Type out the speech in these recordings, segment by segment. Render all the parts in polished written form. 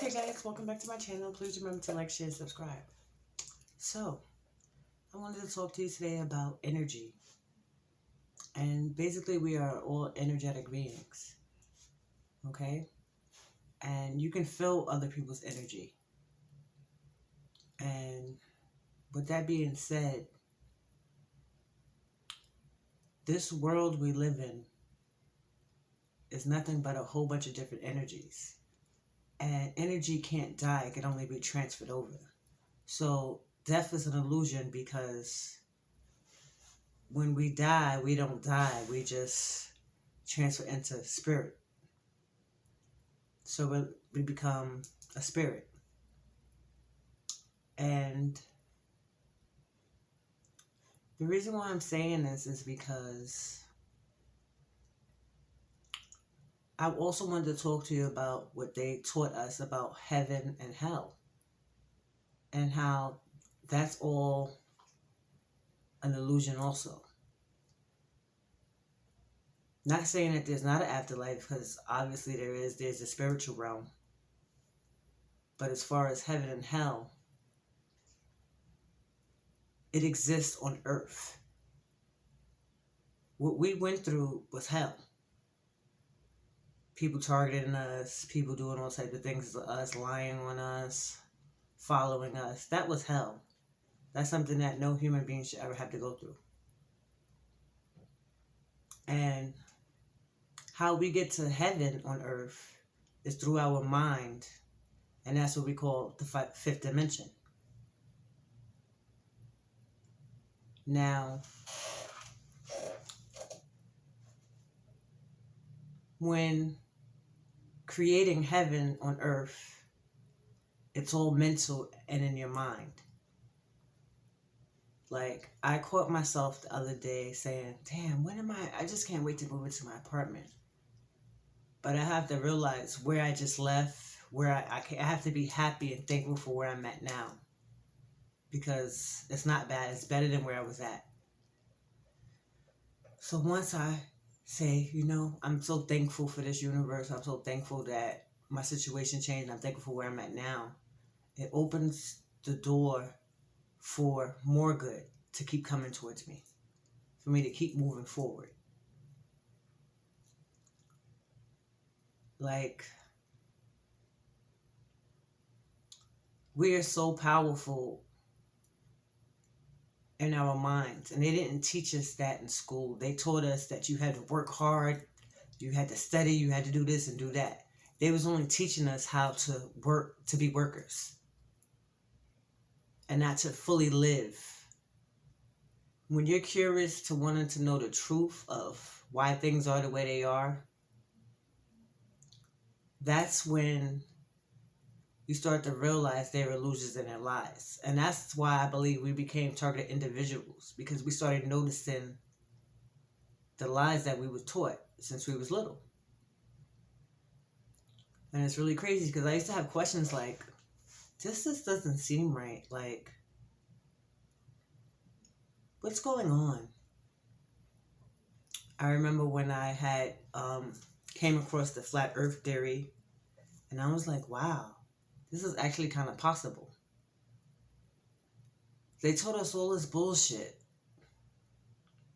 Okay guys, welcome back to my channel. Please remember to like, share, subscribe. So, I wanted to talk to you today about energy. And basically we are all energetic beings. Okay? And you can feel other people's energy. And with that being said, this world we live in is nothing but a whole bunch of different energies. And energy can't die, it can only be transferred over. So death is an illusion because when we die, we don't die, we just transfer into spirit. So we become a spirit. And the reason why I'm saying this is because I also wanted to talk to you about what they taught us about heaven and hell. And how that's all an illusion also. Not saying that there's not an afterlife, because obviously there's a spiritual realm. But as far as heaven and hell, it exists on earth. What we went through was hell. People targeting us, people doing all types of things to us, lying on us, following us. That was hell. That's something that no human being should ever have to go through. And how we get to heaven on earth is through our mind. And that's what we call the fifth dimension. Now, when creating heaven on earth, it's all mental and in your mind. Like, I caught myself the other day saying, damn, I just can't wait to move into my apartment. But I have to realize where I just left, where I have to be happy and thankful for where I'm at now. Because it's not bad, it's better than where I was at. So once I say, I'm so thankful for this universe, I'm so thankful that my situation changed, I'm thankful for where I'm at now, it opens the door for more good to keep coming towards me, for me to keep moving forward. Like, we are so powerful in our minds, and they didn't teach us that in school. They taught us that you had to work hard, you had to study, you had to do this and do that. They was only teaching us how to work, to be workers, and not to fully live. When you're curious to wanting to know the truth of why things are the way they are, that's when you start to realize there are illusions in their lives. And that's why I believe we became targeted individuals, because we started noticing the lies that we were taught since we was little. And it's really crazy because I used to have questions like, this doesn't seem right. Like, what's going on? I remember when I had came across the flat earth theory, and I was like, wow, this is actually kind of possible. They told us all this bullshit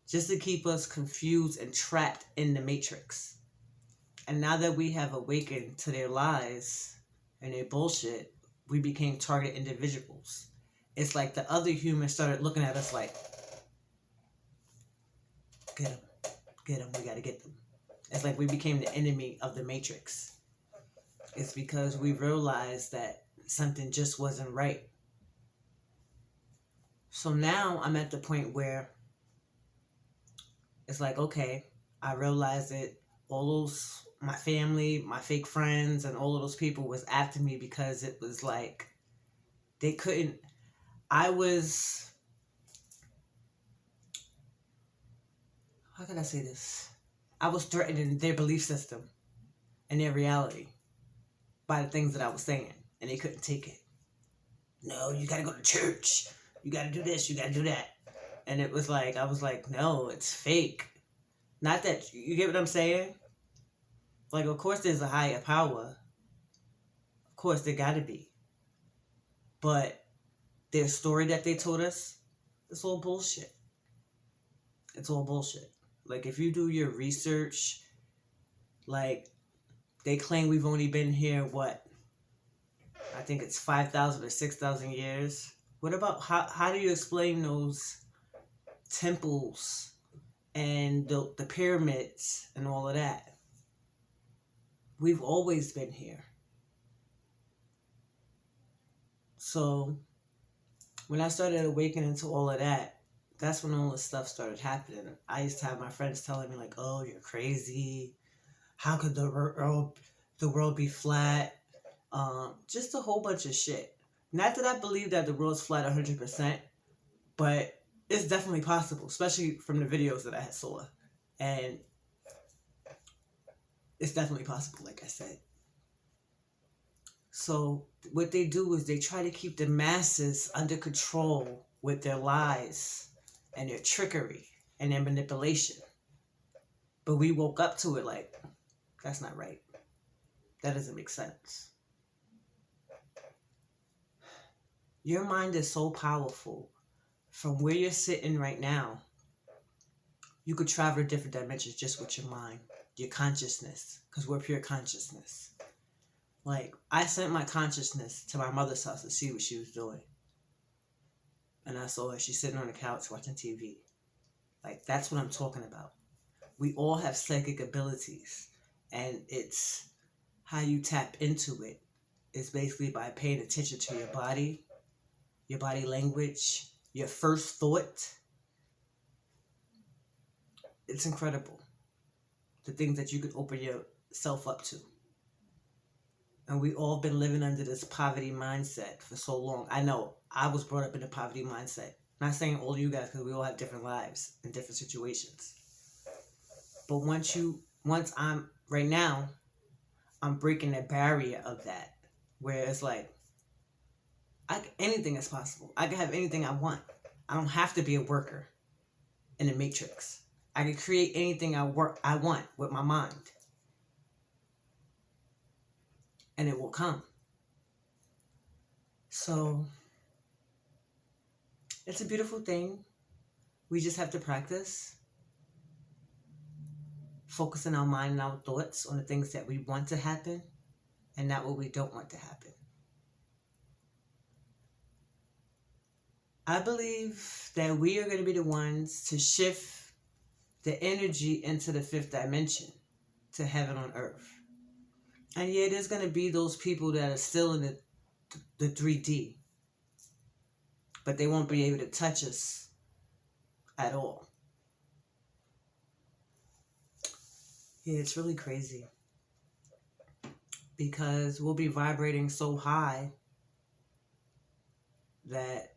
just to keep us confused and trapped in the matrix. And now that we have awakened to their lies and their bullshit, we became target individuals. It's like the other humans started looking at us like, get them, we gotta get them. It's like we became the enemy of the matrix. It's because we realized that something just wasn't right. So now I'm at the point where it's like, okay, I realized that all those, my family, my fake friends, and all of those people was after me because it was like, they couldn't, how can I say this? I was threatening their belief system and their reality by the things that I was saying, and they couldn't take it. No, you gotta go to church. You gotta do this, you gotta do that. And it was like, I was like, no, it's fake. Not that, you get what I'm saying? Like, of course there's a higher power. Of course, they gotta be. But their story that they told us, it's all bullshit. It's all bullshit. Like, if you do your research, like, they claim we've only been here, what? I think it's 5,000 or 6,000 years. What about, how do you explain those temples and the pyramids and all of that? We've always been here. So when I started awakening to all of that, that's when all this stuff started happening. I used to have my friends telling me, like, oh, you're crazy. How could the world be flat? Just a whole bunch of shit. Not that I believe that the world's flat 100%, but it's definitely possible, especially from the videos that I saw. And it's definitely possible, like I said. So what they do is they try to keep the masses under control with their lies and their trickery and their manipulation. But we woke up to it like, that's not right. That doesn't make sense. Your mind is so powerful. From where you're sitting right now, you could travel different dimensions just with your mind, your consciousness, because we're pure consciousness. Like, I sent my consciousness to my mother's house to see what she was doing. And I saw her, she's sitting on the couch watching TV. Like, that's what I'm talking about. We all have psychic abilities, and it's how you tap into it. It's basically by paying attention to your body language, your first thought. It's incredible, the things that you could open yourself up to. And we all been living under this poverty mindset for so long. I know I was brought up in a poverty mindset. Not saying all you guys, because we all have different lives and different situations. But right now, I'm breaking the barrier of that, where it's like, anything is possible. I can have anything I want. I don't have to be a worker in a matrix. I can create anything I want with my mind. And it will come. So, it's a beautiful thing. We just have to practice. Focusing our mind and our thoughts on the things that we want to happen and not what we don't want to happen. I believe that we are going to be the ones to shift the energy into the fifth dimension, to heaven on earth. And yeah, there's going to be those people that are still in the 3D, but they won't be able to touch us at all. Yeah, it's really crazy, because we'll be vibrating so high that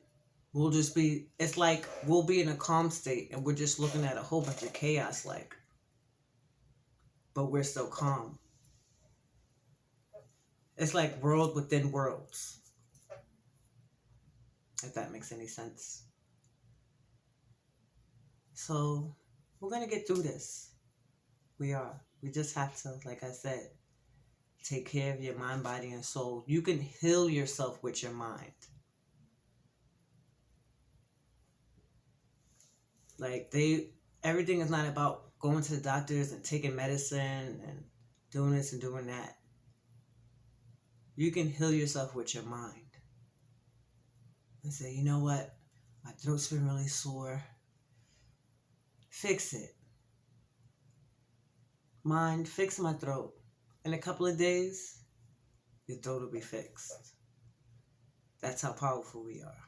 it's like we'll be in a calm state and we're just looking at a whole bunch of chaos, like, but we're still calm. It's like world within worlds, if that makes any sense. So we're going to get through this. We are. We just have to, like I said, take care of your mind, body, and soul. You can heal yourself with your mind. Like, everything is not about going to the doctors and taking medicine and doing this and doing that. You can heal yourself with your mind. And say, you know what? My throat's been really sore. Fix it. Mind, fix my throat. In a couple of days, your throat will be fixed. That's how powerful we are.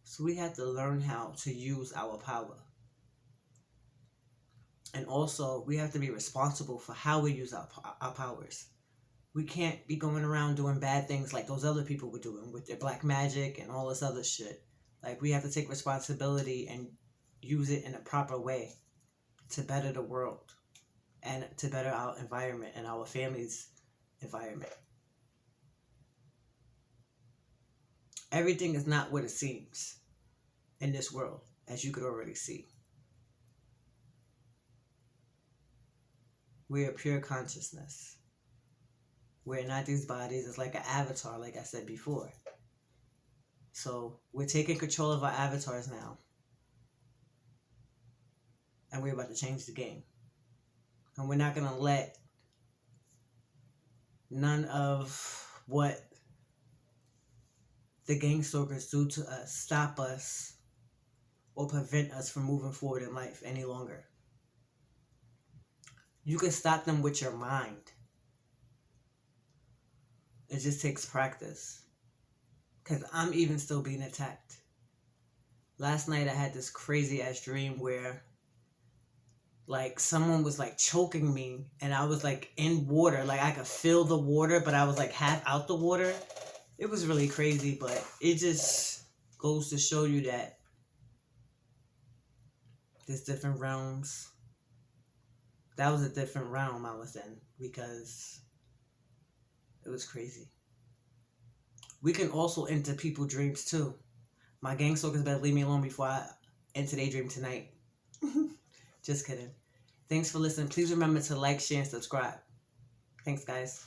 So we have to learn how to use our power. And also, we have to be responsible for how we use our powers. We can't be going around doing bad things like those other people were doing with their black magic and all this other shit. Like, we have to take responsibility and use it in a proper way to better the world and to better our environment and our family's environment. Everything is not what it seems in this world, as you could already see. We are pure consciousness. We're not these bodies. It's like an avatar, like I said before. So we're taking control of our avatars now. And we're about to change the game. And we're not going to let none of what the gang stalkers do to us stop us or prevent us from moving forward in life any longer. You can stop them with your mind. It just takes practice. Because I'm even still being attacked. Last night I had this crazy ass dream where like someone was like choking me and I was like in water. Like I could feel the water, but I was like half out the water. It was really crazy, but it just goes to show you that there's different realms. That was a different realm I was in because it was crazy. We can also enter people's dreams too. My gang stalkers better leave me alone before I enter their dream tonight. Just kidding. Thanks for listening. Please remember to like, share, and subscribe. Thanks, guys.